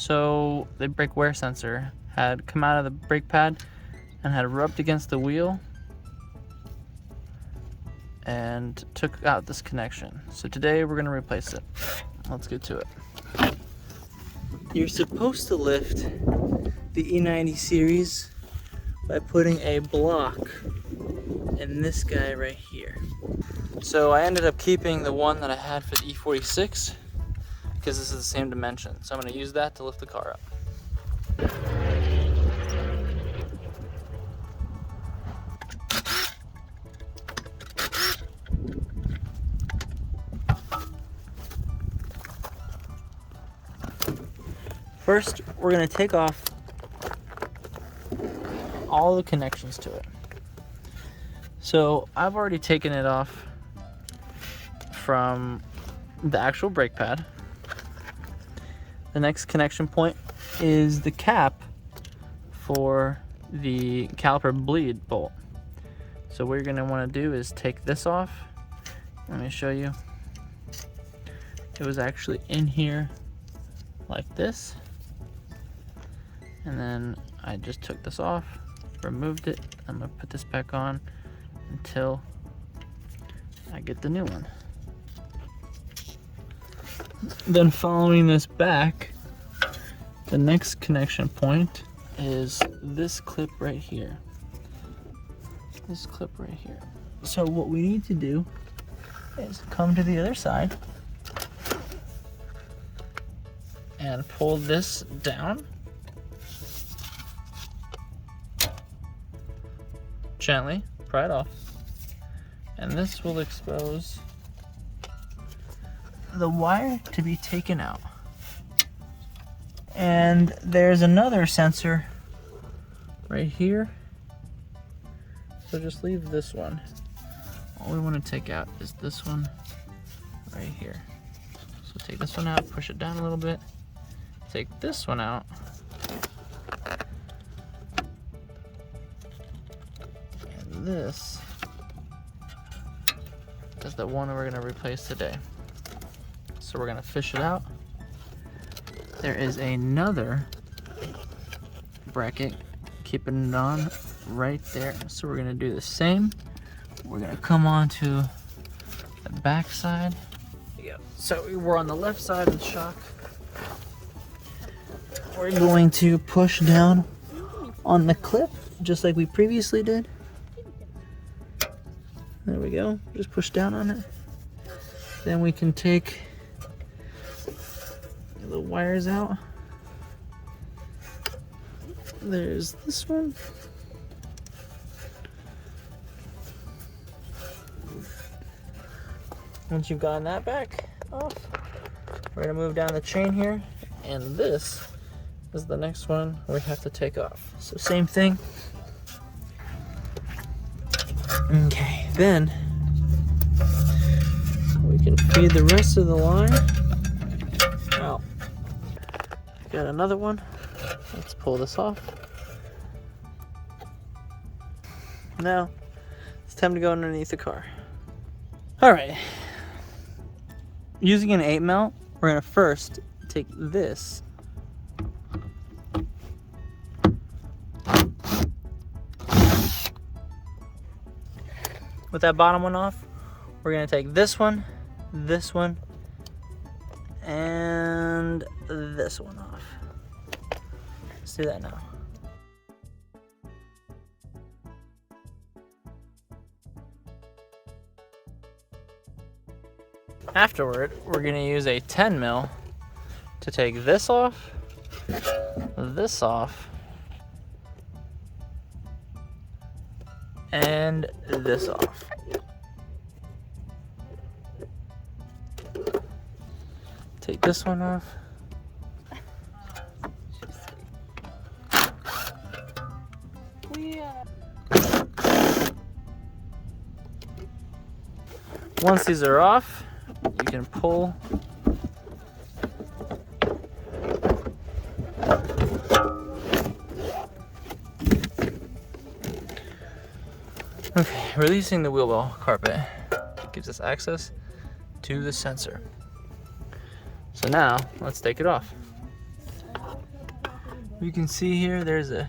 So the brake wear sensor had come out of the brake pad and had rubbed against the wheel and took out this connection. So today we're gonna replace it. Let's get to it. You're supposed to lift the E90 series by putting a block in this guy right here. So I ended up keeping the one that I had for the E46 because this is the same dimension. So I'm gonna use that to lift the car up. First, we're gonna take off all the connections to it. So I've already taken it off from the actual brake pad. The next connection point is the cap for the caliper bleed bolt. So what you're gonna wanna do is take this off. Let me show you. It was actually in here like this. And then I just took this off, removed it. I'm gonna put this back on until I get the new one. Then following this back, the next connection point is this clip right here. This clip right here. So what we need to do is come to the other side and pull this down. Gently pry it off, and this will expose the wire to be taken out. And there's another sensor right here, so just leave this one. All we want to take out is this one right here. So take this one out, push it down a little bit, take this one out, this is the one we're going to replace today. So we're going to fish it out. There is another bracket keeping it on right there. So we're going to do the same. We're going to come on to the back side. So we're on the left side of the shock. We're going to push down on the clip just like we previously did. There we go, just push down on it. Then we can take the wires out. There's this one. Once you've gotten that back off, we're gonna move down the chain here, and this is the next one we have to take off. So same thing. Okay, then we can feed the rest of the line out. Got another one. Let's pull this off. Now it's time to go underneath the car. All right. Using an 8 mil, we're gonna first take this . With that bottom one off, we're gonna take this one, and this one off. Let's do that now. Afterward, we're gonna use a 10 mil to take this off, and this off. Take this one off. Once these are off, you can pull Okay, releasing the wheel well carpet gives us access to the sensor. So now, let's take it off. You can see here there's a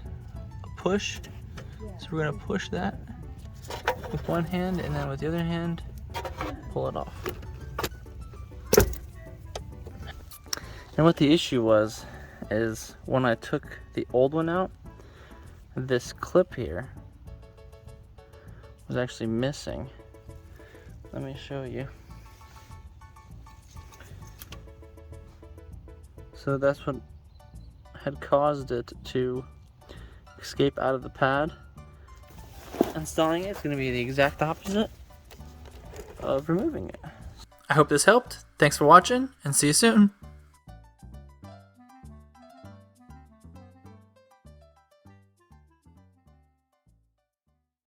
push, so we're going to push that with one hand, and then with the other hand pull it off. And what the issue was is when I took the old one out, this clip here was actually missing. Let me show you. So that's what had caused it to escape out of the pad. Installing it is going to be the exact opposite of removing it. I hope this helped. Thanks for watching, and see you soon.